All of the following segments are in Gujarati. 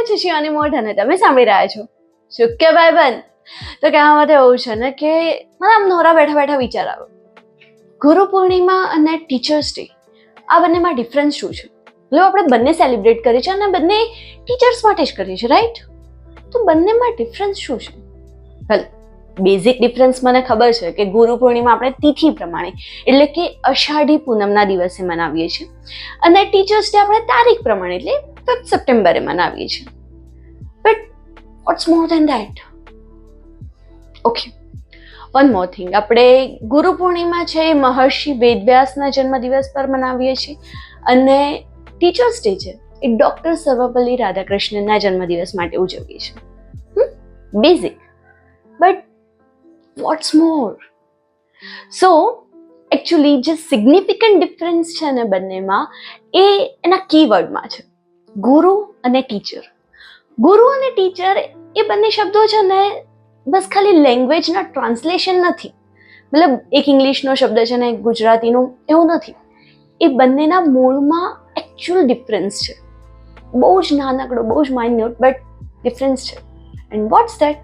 હું છું શિવાની મોઢ અને તમે સાંભળી રહ્યા છો શુક્ય ભાઈબંધ. તો કહેવા માટે એવું છે ને કે મને આમ નોરા બેઠા બેઠા વિચાર આવ્યો, ગુરુ પૂર્ણિમા અને ટીચર્સ ડે આ બંનેમાં ડિફરન્સ શું છે? મતલબ આપણે બંને સેલિબ્રેટ કરીએ છીએ અને બંને ટીચર્સ માટે જ કરીએ છીએ, રાઈટ? તો બંનેમાં ડિફરન્સ શું છે? વેલ, બેઝિક ડિફરન્સ મને ખબર છે કે ગુરુ પૂર્ણિમા આપણે તિથિ પ્રમાણે એટલે કે અષાઢી પૂનમના દિવસે મનાવીએ છીએ અને ટીચર્સ ડે આપણે તારીખ પ્રમાણે એટલે 5 સપ્ટેમ્બરે મનાવીએ છીએ. But what's more than that? Okay, one more thing, આપણે ગુરુ પૂર્ણિમા છે એ મહર્ષિ વેદવ્યાસના જન્મદિવસ પર મનાવીએ છીએ અને ટીચર્સ ડે છે એ ડૉક્ટર સર્વપલ્લી રાધાકૃષ્ણનના જન્મદિવસ માટે ઉજવીએ છીએ. Basic, but what's more? So actually જે સિગ્નિફિકન્ટ ડિફરન્સ છે ને બંનેમાં એ એના કીવર્ડમાં છે, ગુરુ અને ટીચર. ગુરુ અને ટીચર એ બંને શબ્દો છે ને બસ ખાલી લેંગ્વેજના ટ્રાન્સલેશન નથી, મતલબ એક ઇંગ્લિશનો શબ્દ છે ને એક ગુજરાતીનું, એવું નથી. એ બંનેના મૂળમાં એકચ્યુઅલ ડિફરન્સ છે, બહુ જ નાનકડો, બહુ જ માઇન્યુટ, બટ ડિફરન્સ છે. And what's that?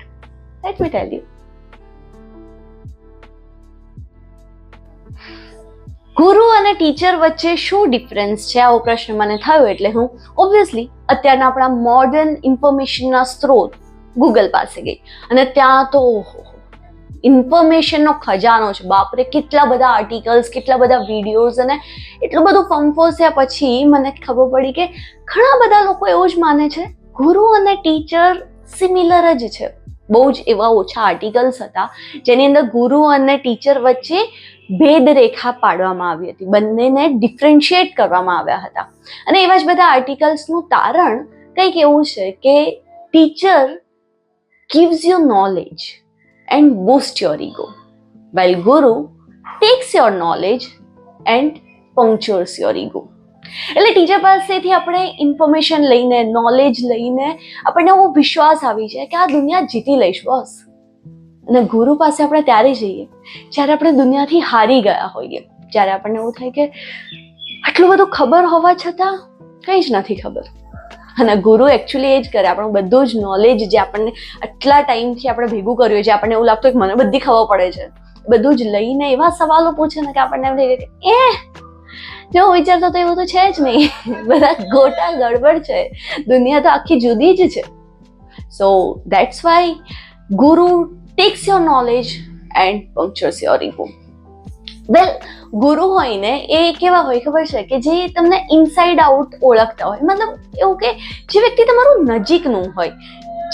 Let me tell you. Guru અને ટીચર વચ્ચે શું ડિફરન્સ છે આવો પ્રશ્ન મને થયો એટલે હું ઓબ્વિયસલી અત્યારના આપણા મોડર્ન ઇન્ફોર્મેશનના સ્ત્રોત ગૂગલ પાસે ગઈ અને ત્યાં તો ઇન્ફોર્મેશનનો ખજાનો છે, બાપરે, કેટલા બધા આર્ટિકલ્સ, કેટલા બધા વિડીયોઝ અને એટલું બધું ફંફોસ્યા પછી મને ખબર પડી કે ઘણા બધા લોકો એવું જ માને છે ગુરુ અને ટીચર સિમિલર જ છે. બહુ જ એવા ઓછા આર્ટિકલ્સ હતા જેની અંદર ગુરુ અને ટીચર વચ્ચે ભેદ રેખા પાડવામાં આવી હતી, બંનેને ડિફરન્શિએટ કરવામાં આવ્યા હતા. અને એવા જ બધા આર્ટિકલ્સનું તારણ કંઈક એવું છે કે teacher gives you knowledge and boosts your ego, while guru takes your knowledge and punctures your ego. એટલે ટીચર પાસેથી આપણે ઇન્ફોર્મેશન લઈને, નોલેજ લઈને આપણને એવો વિશ્વાસ આવી જાય કે આ દુનિયા જીતી લઈશ બોસ. અને ગુરુ પાસે આપણે ત્યારે જઈએ જ્યારે આપણે દુનિયાથી હારી ગયા હોઈએ, જ્યારે આપણને એવું થાય કે આટલું બધું ખબર હોવા છતાં કંઈ જ નથી ખબર. અને ગુરુ એકચ્યુઅલી એ જ કરે, આપણું બધું જ નોલેજ જે આપણને આટલા ટાઈમથી આપણે ભેગું કર્યું છે, આપણને એવું લાગતું કે મને બધી ખબર પડે છે, બધું જ લઈને એવા સવાલો પૂછે ને કે આપણને એમ થઈ કે જો વિચારતો તો એવું તો છે જ નહીં, બધા ગોટા ગડબડ છે, દુનિયા તો આખી જુદી જ છે. So that's why guru takes your knowledge and punctures your ego. Well, ગુરુ હોય ને એ કેવા હોય ખબર છે કે જે તમને ઇનસાઇડ આઉટ ઓળખતા હોય, મતલબ એવું કે જે વ્યક્તિ તમારું નજીકનું હોય,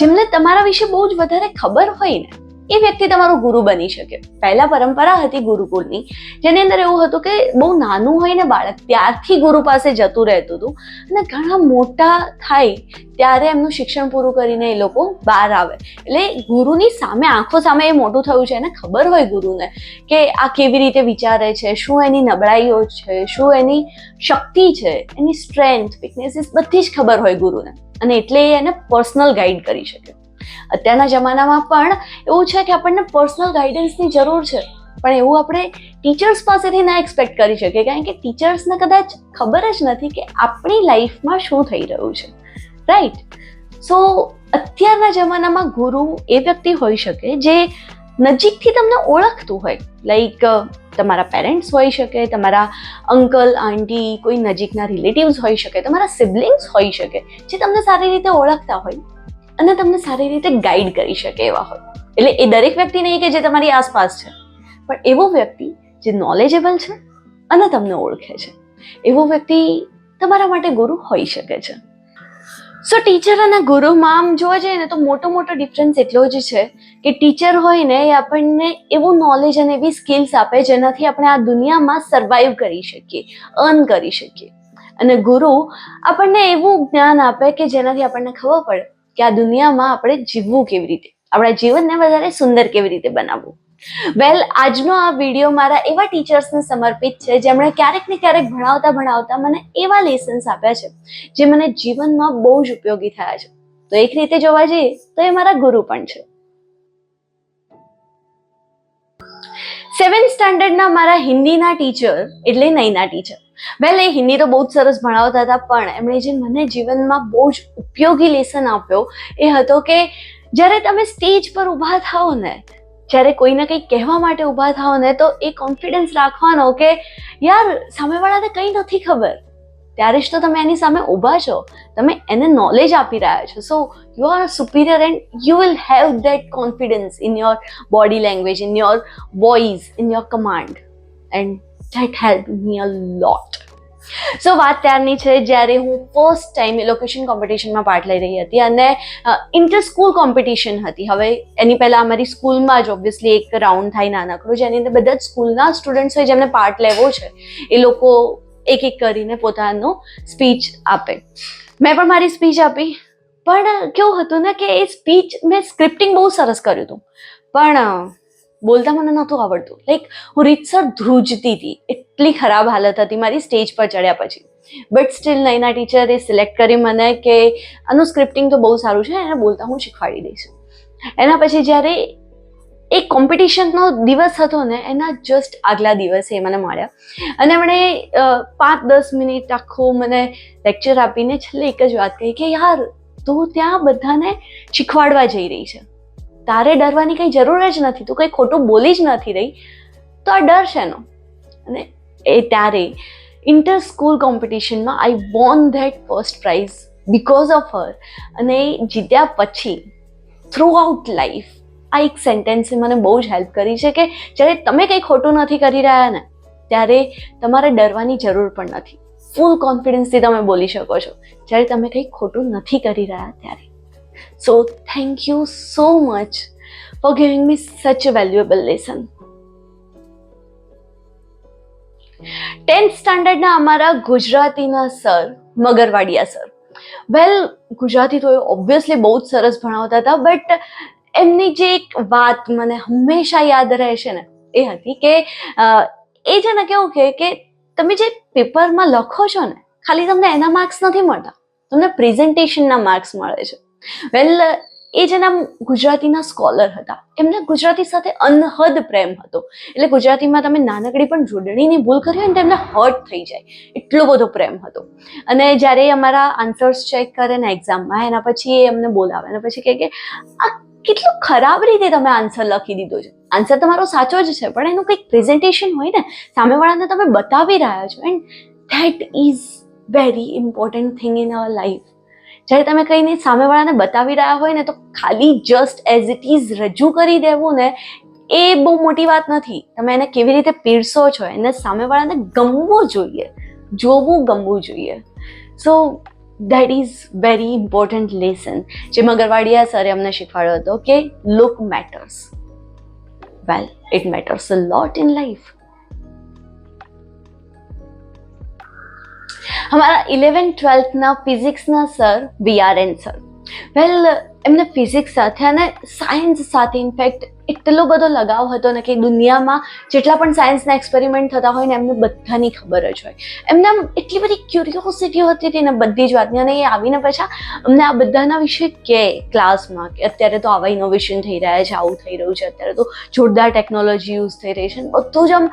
જેમને તમારા વિશે બહુ જ વધારે ખબર હોય ને એ વ્યક્તિ તમારું ગુરુ બની શકે. પહેલા પરંપરા હતી ગુરુકુળની, જેની અંદર એવું હતું કે બહુ નાનું હોય ને બાળક ત્યારથી ગુરુ પાસે જતું રહેતું હતું અને ઘણા મોટા થાય ત્યારે એમનું શિક્ષણ પૂરું કરીને એ લોકો બહાર આવે. એટલે ગુરુની સામે, આંખો સામે એ મોટું થયું છે, એને ખબર હોય ગુરુને કે આ કેવી રીતે વિચારે છે, શું એની નબળાઈઓ છે, શું એની શક્તિ છે, એની સ્ટ્રેન્થ, વીકનેસીસ બધી જ ખબર હોય ગુરુને, અને એટલે એ એને પર્સનલ ગાઈડ કરી શકે. અત્યારના જમાનામાં પણ એવું છે કે આપણને પર્સનલ ગાઈડન્સની જરૂર છે, પણ એવું આપણે ટીચર્સ પાસેથી ના એક્સપેક્ટ કરી શકીએ, કારણ કે ટીચર્સને કદાચ ખબર જ નથી કે આપણી લાઈફમાં શું થઈ રહ્યું છે, રાઈટ? સો અત્યારના જમાનામાં ગુરુ એ વ્યક્તિ હોઈ શકે જે નજીકથી તમને ઓળખતું હોય, લાઈક તમારા પેરેન્ટ્સ હોઈ શકે, તમારા અંકલ આંટી, કોઈ નજીકના રિલેટિવ્સ હોઈ શકે, તમારા સિબલિંગ્સ હોઈ શકે, જે તમને સારી રીતે ઓળખતા હોય અને તમને સારી રીતે ગાઈડ કરી શકે એવા હોય. એટલે એ દરેક વ્યક્તિ નહીં કે જે તમારી આસપાસ છે, પણ એવો વ્યક્તિ જે નોલેજેબલ છે અને તમને ઓળખે છે, એવો વ્યક્તિ તમારા માટે ગુરુ હોઈ શકે છે. સો ટીચર અને ગુરુમાં આમ જોવા જઈએ ને તો મોટો ડિફરન્સ એટલો જ છે કે ટીચર હોય ને એ આપણને એવું નોલેજ અને એવી સ્કિલ્સ આપે જેનાથી આપણે આ દુનિયામાં સર્વાઈવ કરી શકીએ, અર્ન કરી શકીએ. અને ગુરુ આપણને એવું જ્ઞાન આપે કે જેનાથી આપણને ખબર પડે કે આ દુનિયામાં આપણે જીવવું કેવી રીતે, આપણા જીવનને વધારે સુંદર કેવી રીતે બનાવવું. વેલ, આજનો આ વિડીયો મારા એવા ટીચર્સને સમર્પિત છે જેમણે ક્યારેક ને ક્યારેક ભણાવતા મને એવા લેસન્સ આપ્યા છે જે મને જીવનમાં બહુ જ ઉપયોગી થયા છે. તો એક રીતે જોવા જઈએ તો એ મારા ગુરુ પણ છે. સેવન્થ સ્ટાન્ડર્ડના મારા હિન્દીના ટીચર એટલે નૈના ટીચર, વેલ એ હિન્દી તો બહુ જ સરસ ભણાવતા હતા, પણ એમણે જે મને જીવનમાં બહુ જ ઉપયોગી લેસન આપ્યો એ હતો કે જ્યારે તમે સ્ટેજ પર ઊભા થાઓ ને, જ્યારે કોઈને કંઈક કહેવા માટે ઊભા થાઓ ને, તો એ કોન્ફિડન્સ રાખવાનો કે યાર સામેવાળાને કંઈ નથી ખબર, ત્યારે જ તો તમે એની સામે ઊભા છો, તમે એને નોલેજ આપી રહ્યા છો. So you are superior and you will have that confidence in your body language, in your voice, in your command, and that help me a lot. So વાત ત્યારની છે જ્યારે હું ફર્સ્ટ ટાઈમ લોકેશન કોમ્પિટિશનમાં પાર્ટ લઈ રહી હતી, અને ઇન્ટર સ્કૂલ કોમ્પિટિશન હતી. હવે એની પહેલાં અમારી સ્કૂલમાં જ ઓબ્વિયસલી એક રાઉન્ડ થાય નાનકડું, જેની અંદર બધા જ સ્કૂલના સ્ટુડન્ટ્સ હોય જેમને પાર્ટ લેવો છે, એ લોકો એક એક કરીને પોતાનો સ્પીચ આપે. મેં પણ મારી સ્પીચ આપી, પણ કેવું હતું ને કે એ સ્પીચ મેં સ્ક્રિપ્ટિંગ બહુ સરસ કર્યું હતું, પણ બોલતા મને નહોતું આવડતું. લાઈક હું રીતસર ધ્રુજતી હતી, એટલી ખરાબ હાલત હતી મારી સ્ટેજ પર ચડ્યા પછી. બટ સ્ટીલ નૈના ટીચરે સિલેક્ટ કરી મને કે આનું સ્ક્રિપ્ટિંગ તો બહુ સારું છે, એને બોલતા હું શીખવાડી દઈશ. એના પછી જ્યારે એક કોમ્પિટિશનનો દિવસ હતો ને, એના જસ્ટ આગલા દિવસે એ મને મળ્યા, અને એમણે 5-10 મિનિટ આખો મને લેક્ચર આપીને છેલ્લે એક જ વાત કહી કે યાર તું ત્યાં બધાને શીખવાડવા જઈ રહી છે, તારે ડરવાની કંઈ જરૂર જ નથી, તું કંઈ ખોટું બોલી જ નથી રહી, તો આ ડર છે નો. અને એ ત્યારે ઇન્ટર સ્કૂલ કોમ્પિટિશનમાં I won that first prize because of her. અને જીત્યા પછી થ્રુ આઉટ લાઈફ આ એક સેન્ટેન્સે મને બહુ જ હેલ્પ કરી છે કે જ્યારે તમે કંઈ ખોટું નથી કરી રહ્યા ને, ત્યારે તમારે ડરવાની જરૂર પણ નથી. ફૂલ કોન્ફિડન્સથી તમે બોલી શકો છો જ્યારે તમે કંઈ ખોટું નથી કરી રહ્યા ત્યારે. So thank you so much for giving me such a valuable lesson. 10th સ્ટાન્ડર્ડના અમારા ગુજરાતીના સર મગરવાડિયા સર, વેલ ગુજરાતી તો એ ઓબ્વિયસલી બહુ જ સરસ ભણાવતા હતા, બટ એમની જે એક વાત મને હંમેશા યાદ રહેશે ને એ હતી કે એ છે ને કેવું કે તમે જે પેપરમાં લખો છો ને, ખાલી તમને એના માર્ક્સ નથી મળતા, તમને પ્રેઝન્ટેશનના માર્ક્સ મળે છે. વેલ એ જેના ગુજરાતીના સ્કોલર હતા, એમને ગુજરાતી સાથે અનહદ પ્રેમ હતો. એટલે ગુજરાતીમાં તમે નાનકડી પણ જોડણીની ભૂલ કરી હોય ને તો એમને હર્ટ થઈ જાય, એટલો બધો પ્રેમ હતો. અને જ્યારે અમારા આન્સર્સ ચેક કરે ને એક્ઝામમાં, એના પછી એ અમને બોલાવે અને પછી કહે કે આ કેટલું ખરાબ રીતે તમે આન્સર લખી દીધો છે. આન્સર તમારો સાચો જ છે, પણ એનું કંઈક પ્રેઝન્ટેશન હોય ને, સામેવાળાને તમે બતાવી રહ્યા છો, and that is very important thing in our life. જ્યારે તમે કંઈને સામેવાળાને બતાવી રહ્યા હોય ને, તો ખાલી જસ્ટ એઝ ઇટ ઇઝ રજૂ કરી દેવું ને, એ બહુ મોટી વાત નથી. તમે એને કેવી રીતે પીરસો છો, એને સામેવાળાને ગમવું જોઈએ, જોવું ગમવું જોઈએ. So that is very important lesson જે મગરવાડિયા સરે અમને શીખવાડ્યો હતો કે look matters. Well it matters a lot in life. हमारा 11th-12thના ફિઝિક્સના સર VRN સર, વેલ એમને ફિઝિક્સ સાથે અને સાયન્સ સાથે ઇનફેક્ટ એટલો બધો લગાવ હતો ને કે દુનિયામાં જેટલા પણ સાયન્સના એક્સપેરિમેન્ટ થતા હોય ને, એમને બધાની ખબર જ હોય. એમને આમ એટલી બધી ક્યુરિયોસિટી હોતી હતી ને બધી જ વાતની, અને એ આવીને પછી અમને આ બધાના વિશે કહે ક્લાસમાં કે અત્યારે તો આવા ઇનોવેશન થઈ રહ્યા છે, આવું થઈ રહ્યું છે, અત્યારે તો જોરદાર ટેકનોલોજી યુઝ થઈ રહી છે, બધું જ આમ.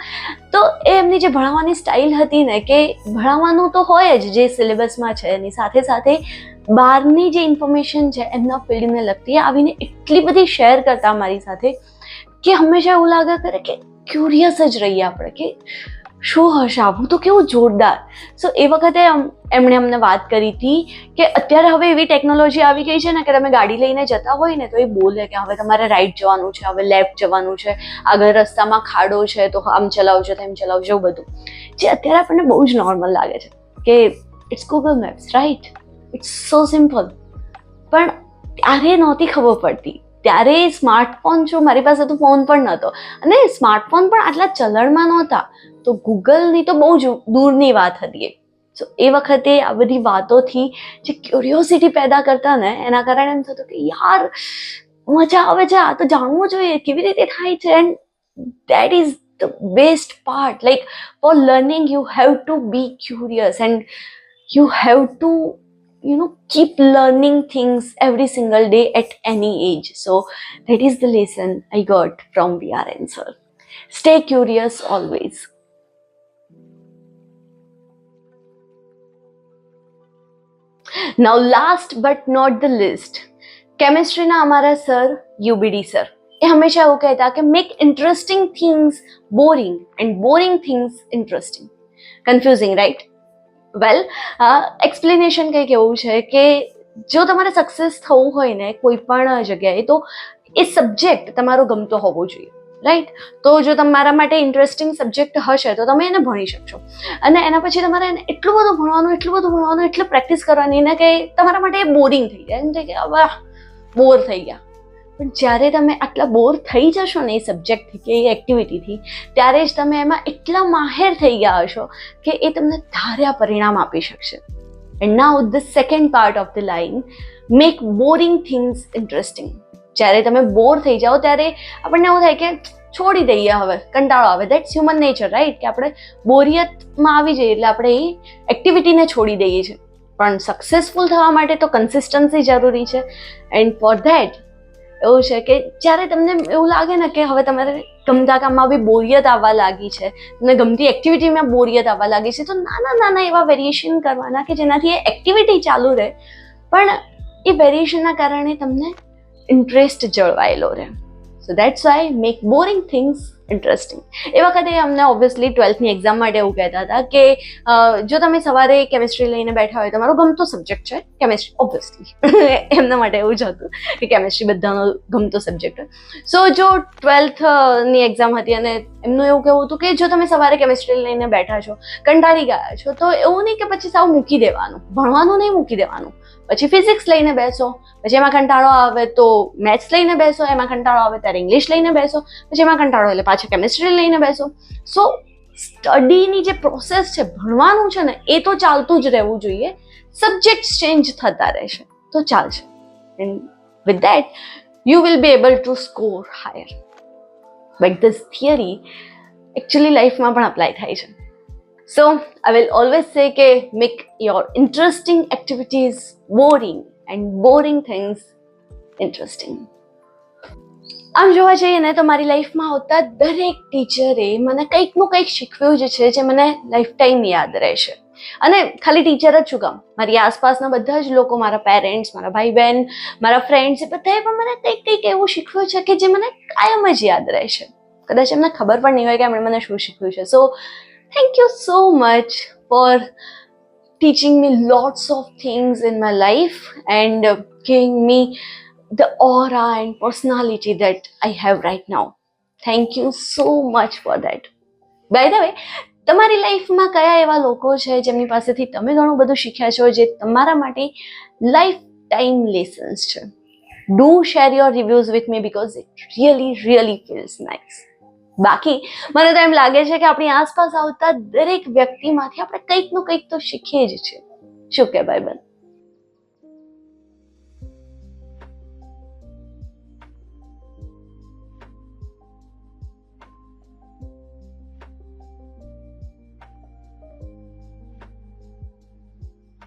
તો એ એમની જે ભણાવવાની સ્ટાઇલ હતી ને, કે ભણાવવાનું તો હોય જ જે સિલેબસમાં છે, એની સાથે સાથે બહારની જે ઇન્ફોર્મેશન છે એમના ફિલ્ડને લગતી, આવીને એટલી બધી શેર કરતા મારી સાથે કે હંમેશા એવું લાગે કરે કે ક્યુરિયસ જ રહીએ આપણે કે શું હશે આવું, તો કેવું જોરદાર. સો એ વખતે એમણે અમને વાત કરી હતી કે અત્યારે હવે એવી ટેકનોલોજી આવી ગઈ છે ને કે તમે ગાડી લઈને જતા હોય ને તો એ બોલે કે હવે તમારે રાઈટ જવાનું છે, હવે લેફ્ટ જવાનું છે, આગળ રસ્તામાં ખાડો છે તો આમ ચલાવજો તેમ ચલાવજો, બધું જે અત્યારે આપણને બહુ જ નોર્મલ લાગે છે કે it's Google Maps, right, it's so simple. પણ ત્યારે નહોતી ખબર પડતી. ત્યારે સ્માર્ટફોન, જો મારી પાસે તો ફોન પણ નહોતો અને સ્માર્ટફોન પણ આટલા ચલણમાં નહોતા, તો ગૂગલની તો બહુ જ દૂરની વાત હતી. સો એ વખતે આ બધી વાતોથી જે ક્યુરિયોસિટી પેદા કરતા ને, એના કારણે એમ થતું કે યાર મજા આવે છે, આ તો જાણવું જોઈએ કેવી રીતે થાય છે. And that is the best part. Like for learning you have to be curious and you have to keep learning things every single day at any age. So that is the lesson I got from VRN sir. Stay curious always. Now last but not the least, કેમેસ્ટ્રીના અમારા સર યુબીડી સર એ હંમેશા એવું કહેતા કે make interesting things boring and boring things interesting. Confusing right? Well, explanation કંઈક એવું છે કે જો તમારે સક્સેસ થવું હોય ને કોઈ પણ જગ્યાએ, તો એ સબ્જેક્ટ તમારો ગમતો હોવો જોઈએ, રાઈટ? તો જો તમારા માટે ઇન્ટરેસ્ટિંગ સબ્જેક્ટ હશે તો તમે એને ભણી શકશો, અને એના પછી તમારે એને એટલું બધું ભણવાનું, એટલે પ્રેક્ટિસ કરવાની ને કે તમારા માટે એ બોરિંગ થઈ જાય, એમ થાય કે હવે બોર થઈ ગયા. પણ જ્યારે તમે આટલા બોર થઈ જશો ને એ સબ્જેક્ટથી કે એ એક્ટિવિટીથી, ત્યારે જ તમે એમાં એટલા માહેર થઈ ગયા હશો કે એ તમને ધાર્યા પરિણામ આપી શકશે. And now the second part of the line, make boring things interesting. જ્યારે તમે બોર થઈ જાઓ ત્યારે આપણને એવું થાય કે છોડી દઈએ, હવે કંટાળો આવે. That's human nature, right? કે આપણે બોરિયતમાં આવી જઈએ એટલે આપણે એ એક્ટિવિટીને છોડી દઈએ છીએ. પણ સક્સેસફુલ થવા માટે તો કન્સિસ્ટન્સી જરૂરી છે. એન્ડ ફોર ધેટ એવું છે કે જ્યારે તમને એવું લાગે ને કે હવે તમારે ગમતા કામમાં બી બોરિયત આવવા લાગી છે, તમને ગમતી એક્ટિવિટીમાં બોરિયત આવવા લાગી છે, તો નાના એવા વેરિએશન કરવાના કે જેનાથી એ એક્ટિવિટી ચાલુ રહે, પણ એ વેરિએશનના કારણે તમને ઇન્ટરેસ્ટ જળવાયેલો રહે. So that's why make boring things interesting. એ વખતે અમને ઓબ્વિયસલી 12th એક્ઝામ માટે એવું કહેતા હતા કે જો તમે સવારે કેમેસ્ટ્રી લઈને બેઠા હોય, તમારો ગમતો સબ્જેક્ટ છે કેમેસ્ટ્રી, ઓબ્વિયસલી એમના માટે એવું જ હતું કે કેમેસ્ટ્રી બધાનો ગમતો સબ્જેક્ટ હોય. સો જો 12th એક્ઝામ હતી અને એમનું એવું કહેવું હતું કે જો તમે સવારે કેમેસ્ટ્રી લઈને બેઠા છો, કંટાળી ગયા છો, તો એવું નહીં કે પછી સાવ મૂકી દેવાનું, ભણવાનું નહીં મૂકી દેવાનું. પછી ફિઝિક્સ લઈને બેસો, પછી એમાં કંટાળો આવે તો મેથ્સ લઈને બેસો, એમાં કંટાળો આવે ત્યારે ઇંગ્લિશ લઈને બેસો, પછી એમાં કંટાળો એટલે પાછા કેમેસ્ટ્રી લઈને બેસો. સો સ્ટડીની જે પ્રોસેસ છે, ભણવાનું છે ને, એ તો ચાલતું જ રહેવું જોઈએ. સબ્જેક્ટ્સ ચેન્જ થતા રહેશે તો ચાલશે. And with that you will be able to score higher. But this theory actually લાઈફમાં પણ અપ્લાય થાય છે. So I will always say કે make your interesting activities boring and boring things interesting. આમ જોવા જઈએ ને તો મારી લાઈફમાં આવતા દરેક ટીચરે મને કંઈકનું કંઈક શીખવ્યું જ છે જે મને લાઈફ ટાઈમ યાદ રહેશે. અને ખાલી ટીચર જ શું કામ, મારી આસપાસના બધા જ લોકો, મારા પેરેન્ટ્સ, મારા ભાઈ બહેન, મારા ફ્રેન્ડ્સ, એ બધાએ પણ મને કંઈક એવું શીખવ્યું છે કે જે મને કાયમ જ યાદ રહેશે. કદાચ એમને ખબર પણ નહીં હોય કે એમણે મને શું શીખવ્યું છે. સો thank you so much for teaching me lots of things in my life and giving me the aura and personality that I have right now. Thank you so much for that. By the way, તમારી લાઈફમાં કયા એવા લોકો છે જેમની પાસેથી તમે ઘણું બધું શીખ્યા છો, જે તમારા માટે લાઈફ ટાઈમ લેસન્સ છે? Do share your reviews with me because it really feels nice. બાકી મને તો એમ લાગે છે કે આપણી આસપાસ આવતા દરેક વ્યક્તિમાંથી આપણે કંઈક તો શીખીએ જ છે. શું કે ભાઈ બન?